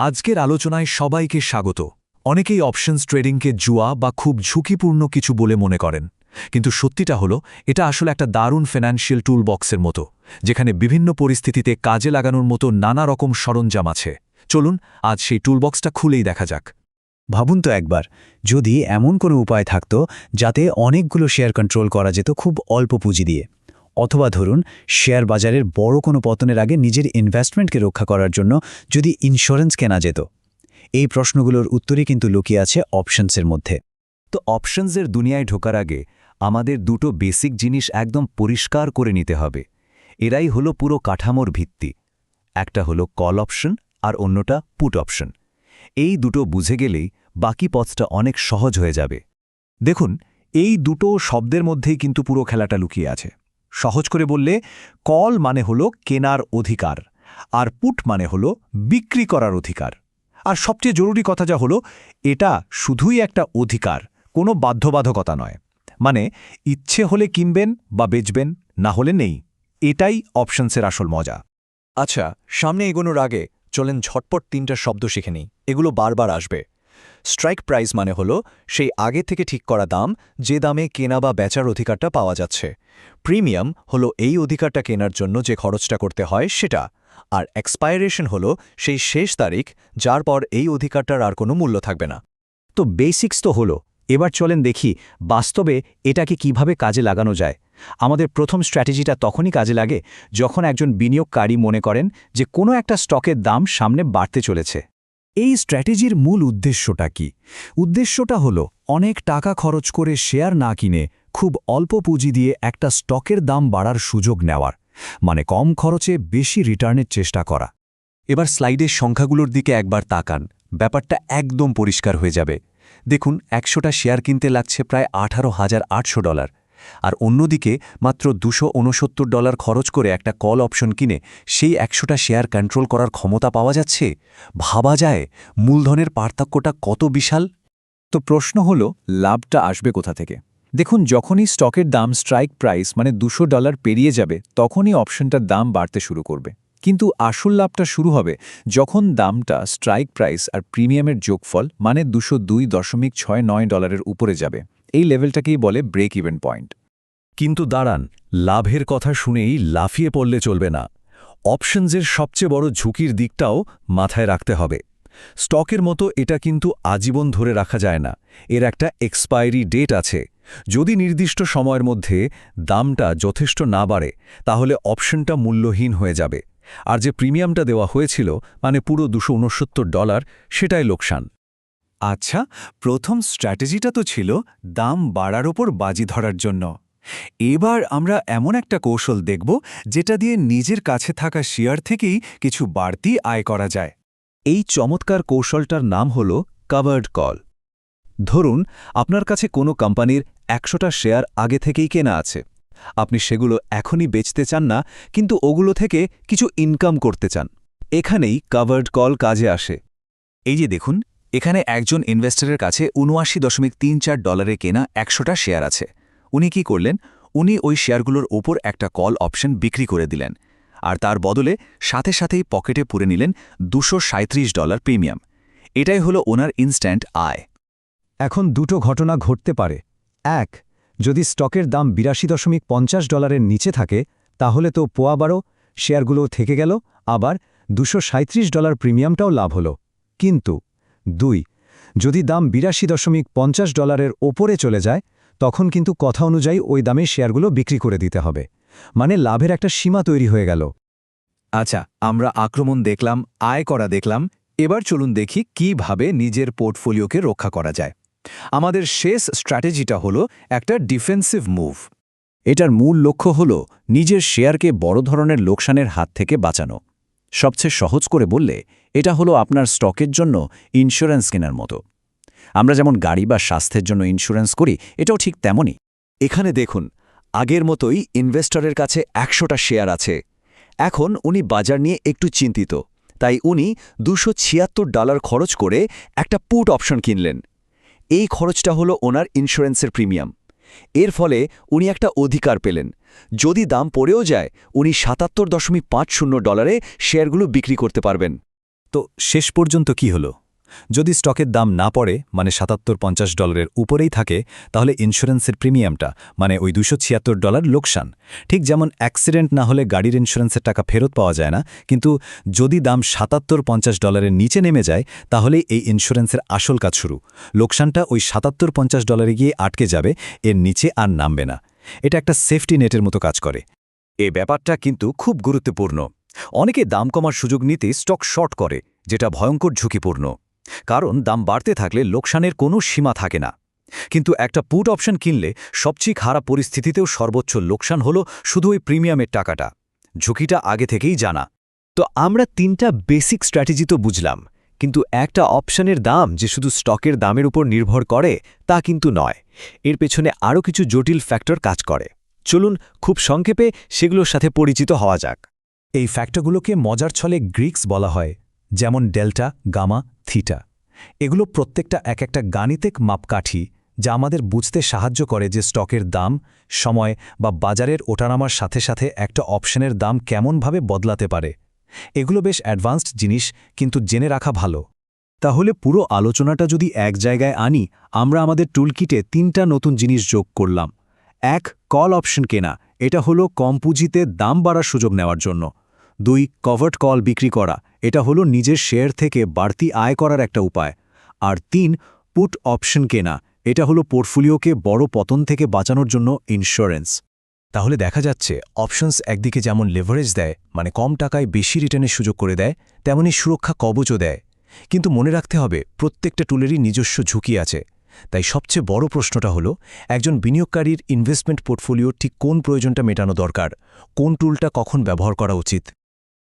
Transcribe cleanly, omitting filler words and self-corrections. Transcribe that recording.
আজকের আলোচনায় সবাইকে স্বাগত। অনেকেই অপশনস ট্রেডিংকে জুয়া বা খুব ঝুঁকিপূর্ণ কিছু বলে মনে করেন, কিন্তু সত্যিটা হলো এটা আসলে একটা দারুণ ফিনান্সিয়াল টুলবক্সের মতো, যেখানে বিভিন্ন পরিস্থিতিতে কাজে লাগানোর মতো নানা রকম সরঞ্জাম আছে। চলুন আজ সেই টুলবক্সটা খুলেই দেখা যাক। ভাবুন তো একবার, যদি এমন কোনো উপায় থাকত যাতে অনেকগুলো শেয়ার কন্ট্রোল করা যেত খুব অল্প পুঁজি দিয়ে, অথবা ধরুন শেয়ার বাজারের বড় কোনো পতনের আগে নিজের ইনভেস্টমেন্টকে রক্ষা করার জন্য যদি ইন্স্যুরেন্স কেনা যেত। এই প্রশ্নগুলোর উত্তরই কিন্তু লুকিয়ে আছে অপশনসের মধ্যে। তো অপশনসের দুনিয়ায় ঢোকার আগে আমাদের দুটো বেসিক জিনিস একদম পরিষ্কার করে নিতে হবে। এরাই হলো পুরো কাঠামোর ভিত্তি। একটা হলো কল অপশন আর অন্যটা পুট অপশন। এই দুটো বুঝে গেলেই বাকি পথটা অনেক সহজ হয়ে যাবে। দেখুন, এই দুটো শব্দের মধ্যেই কিন্তু পুরো খেলাটা লুকিয়ে আছে। সহজ করে বললে, কল মানে হলো কেনার অধিকার, আর পুট মানে হলো বিক্রি করার অধিকার। আর সবচেয়ে জরুরি কথা যা হলো, এটা শুধুই একটা অধিকার, কোনো বাধ্যবাধকতা নয়। মানে ইচ্ছে হলে কিনবেন বা বেচবেন, না হলে নেই। এটাই অপশনসের আসল মজা। আচ্ছা, সামনে এগোনোর আগে চলেন ঝটপট ৩টা শব্দ শিখে নিই। এগুলো বারবার আসবে। স্ট্রাইক প্রাইস মানে হলো সেই আগে থেকে ঠিক করা দাম, যে দামে কেনা বা বেচার অধিকারটা পাওয়া যাচ্ছে। প্রিমিয়াম হলো এই অধিকারটা কেনার জন্য যে খরচটা করতে হয় সেটা। আর এক্সপায়ারেশন হলো সেই শেষ তারিখ যার পর এই অধিকারটার আর কোনো মূল্য থাকবে না। তো বেসিক্স তো হলো, এবার চলেন দেখি বাস্তবে এটাকে কিভাবে কাজে লাগানো যায়। আমাদের প্রথম স্ট্র্যাটেজিটা তখনই কাজে লাগে যখন একজন বিনিয়োগকারী মনে করেন যে কোনো একটা স্টকের দাম সামনে বাড়তে চলেছে। এই স্ট্র্যাটেজির মূল উদ্দেশ্যটা কি? উদ্দেশ্যটা হলো অনেক টাকা খরচ করে শেয়ার না কিনে খুব অল্প পুঁজি দিয়ে একটা স্টকের দাম বাড়ার সুযোগ নেওয়ার, মানে কম খরচে বেশি রিটার্নের চেষ্টা করা। এবার স্লাইডের সংখ্যাগুলোর দিকে একবার তাকান, ব্যাপারটা একদম পরিষ্কার হয়ে যাবে। দেখুন, ১০০টা শেয়ার কিনতে লাগছে প্রায় $18,800, আর অন্যদিকে মাত্র $269 খরচ করে একটা কল অপশন কিনে সেই ১০০টা শেয়ার কন্ট্রোল করার ক্ষমতা পাওয়া যাচ্ছে। ভাবা যায় মূলধনের পার্থক্যটা কত বিশাল। তো প্রশ্ন হলো, লাভটা আসবে কোথা থেকে? দেখুন, যখনই স্টকের দাম স্ট্রাইক প্রাইস মানে $200 পেরিয়ে যাবে, তখনই অপশনটার দাম বাড়তে শুরু করবে। কিন্তু আসল লাভটা শুরু হবে যখন দামটা স্ট্রাইক প্রাইস আর প্রিমিয়ামের যোগফল মানে $202.69 উপরে যাবে। এই লেভেলটাকেই বলে ব্রেক ইভেন পয়েন্ট। কিন্তু দাঁড়ান, লাভের কথা শুনেই লাফিয়ে পড়লে চলবে না। অপশনসের সবচেয়ে বড় ঝুঁকির দিকটাও মাথায় রাখতে হবে। স্টকের মতো এটা কিন্তু আজীবন ধরে রাখা যায় না। এর একটা এক্সপায়ারি ডেট আছে। যদি নির্দিষ্ট সময়ের মধ্যে দামটা যথেষ্ট না বাড়ে, তাহলে অপশনটা মূল্যহীন হয়ে যাবে। আর যে প্রিমিয়ামটা দেওয়া হয়েছিল, মানে পুরো $269, সেটাই লোকসান। আচ্ছা, প্রথম স্ট্র্যাটেজিটা তো ছিল দাম বাড়ার ওপর বাজি ধরার জন্য। এবার আমরা এমন একটা কৌশল দেখব যেটা দিয়ে নিজের কাছে থাকা শেয়ার থেকেই কিছু বাড়তি আয় করা যায়। এই চমৎকার কৌশলটার নাম হল কাভার্ড কল। ধরুন, আপনার কাছে কোনো কোম্পানির ১০০টা শেয়ার আগে থেকেই কেনা আছে। আপনি সেগুলো এখনই বেচতে চান না, কিন্তু ওগুলো থেকে কিছু ইনকাম করতে চান। এখানেই কাভার্ড কল কাজে আসে। এই যে দেখুন, এখানে একজন ইনভেস্টরের কাছে $৭৯.34 কেনা ১০০টা শেয়ার আছে। উনি কি করলেন? উনি ওই শেয়ারগুলোর ওপর একটা কল অপশন বিক্রি করে দিলেন, আর তার বদলে সাথে সাথেই পকেটে পুরে নিলেন $237 প্রিমিয়াম। এটাই হলো ওনার ইনস্ট্যান্ট আয়। এখন দুটো ঘটনা ঘটতে পারে। এক, যদি স্টকের দাম $৮২.৫০ নিচে থাকে, তাহলে তো পোয়া বারো শেয়ারগুলো থেকে গেল, আবার $237 প্রিমিয়ামটাও লাভ হলো। কিন্তু ২, যদি দাম $৮২.৫০ ওপরে চলে যায়, তখন কিন্তু কথা অনুযায়ী ওই দামে শেয়ারগুলো বিক্রি করে দিতে হবে। মানে লাভের একটা সীমা তৈরি হয়ে গেল। আচ্ছা, আমরা আক্রমণ দেখলাম, আয় করা দেখলাম। এবার চলুন দেখি কিভাবে নিজের পোর্টফোলিওকে রক্ষা করা যায়। আমাদের শেষ স্ট্র্যাটেজিটা হলো একটা ডিফেন্সিভ মুভ। এটার মূল লক্ষ্য হল নিজের শেয়ারকে বড় ধরনের লোকসানের হাত থেকে বাঁচানো। সবচেয়ে সহজ করে বললে, এটা হলো আপনার স্টকের জন্য ইন্স্যুরেন্স কেনার মতো। আমরা যেমন গাড়ি বা স্বাস্থ্যের জন্য ইন্স্যুরেন্স করি, এটাও ঠিক তেমনই। এখানে দেখুন, আগের মতোই ইনভেস্টরের কাছে ১০০টা শেয়ার আছে। এখন উনি বাজার নিয়ে একটু চিন্তিত, তাই উনি $276 খরচ করে একটা পুট অপশন কিনলেন। এই খরচটা হলো ওনার ইন্স্যুরেন্সের প্রিমিয়াম। এর ফলে উনি একটা অধিকার পেলেন। যদি দাম পড়েও যায়, উনি $৭৭.৫০ শেয়ারগুলো বিক্রি করতে পারবেন। তো শেষ পর্যন্ত কি হলো? যদি স্টকের দাম না পড়ে মানে $৭৭-৫০ উপরেই থাকে, তাহলে ইন্স্যুরেন্সের প্রিমিয়ামটা মানে ওই $276 লোকসান। ঠিক যেমন অ্যাক্সিডেন্ট না হলে গাড়ির ইন্স্যুরেন্সের টাকা ফেরত পাওয়া যায় না, কিন্তু যদি দাম $৭৭-৫০ নিচে নেমে যায়, তাহলে এই ইন্স্যুরেন্সের আসল কাজ শুরু। লোকসানটা ওই $৭৭-৫০ গিয়ে আটকে যাবে, এর নিচে আর নামবে না। এটা একটা সেফটি নেটের মতো কাজ করে। এ ব্যাপারটা কিন্তু খুব গুরুত্বপূর্ণ। অনেকে দাম কমার সুযোগ নিতে স্টক শর্ট করে, যেটা ভয়ঙ্কর ঝুঁকিপূর্ণ। কারণ দাম বাড়তে থাকলে লোকসানের কোনো সীমা থাকে না। কিন্তু একটা পুট অপশন কিনলে সবচেয়ে খারাপ পরিস্থিতিতেও সর্বোচ্চ লোকসান হলো শুধু ওই প্রিমিয়ামের টাকাটা। ঝুঁকিটা আগে থেকেই জানা। তো আমরা 3টা বেসিক স্ট্র্যাটেজি তো বুঝলাম, কিন্তু একটা অপশনের দাম যে শুধু স্টকের দামের উপর নির্ভর করে তা কিন্তু নয়। এর পেছনে আরও কিছু জটিল ফ্যাক্টর কাজ করে। চলুন খুব সংক্ষেপে সেগুলোর সাথে পরিচিত হওয়া যাক। এই ফ্যাক্টরগুলোকে মজার ছলে গ্রিক্স বলা হয়, যেমন ডেল্টা, গামা, থিটা। এগুলো প্রত্যেকটা এক একটা গাণিতিক মাপকাঠি, যা আমাদের বুঝতে সাহায্য করে যে স্টকের দাম, সময় বা বাজারের ওঠানামার সাথে সাথে একটা অপশনের দাম কেমনভাবে বদলাতে পারে। এগুলো বেশ অ্যাডভান্সড জিনিস, কিন্তু জেনে রাখা ভালো। তাহলে পুরো আলোচনাটা যদি এক জায়গায় আনি, আমরা আমাদের টুলকিটে 3টা নতুন জিনিস যোগ করলাম। 1. কল অপশন কেনা, এটা হলো কম পুঁজিতে দাম বাড়ার সুযোগ নেওয়ার জন্য। 2. কভার্ড কল বিক্রি করা, এটা হলো নিজের শেয়ার থেকে বাড়তি আয় করার একটা উপায়। আর 3. পুট অপশন কেনা, এটা হলো পোর্টফোলিওকে বড় পতন থেকে বাঁচানোর জন্য ইন্স্যুরেন্স। তাহলে দেখা যাচ্ছে অপশনস একদিকে যেমন লেভারেজ দেয়, মানে কম টাকায় বেশি রিটার্নের সুযোগ করে দেয়, তেমনি সুরক্ষা কবচও দেয়। কিন্তু মনে রাখতে হবে প্রত্যেকটা টুলেরই নিজস্ব ঝুঁকি আছে। তাই সবচেয়ে বড় প্রশ্নটা হলো, একজন বিনিয়োগকারীর ইনভেস্টমেন্ট পোর্টফোলিওর ঠিক কোন প্রয়োজনটা মেটানো দরকার, কোন টুলটা কখন ব্যবহার করা উচিত।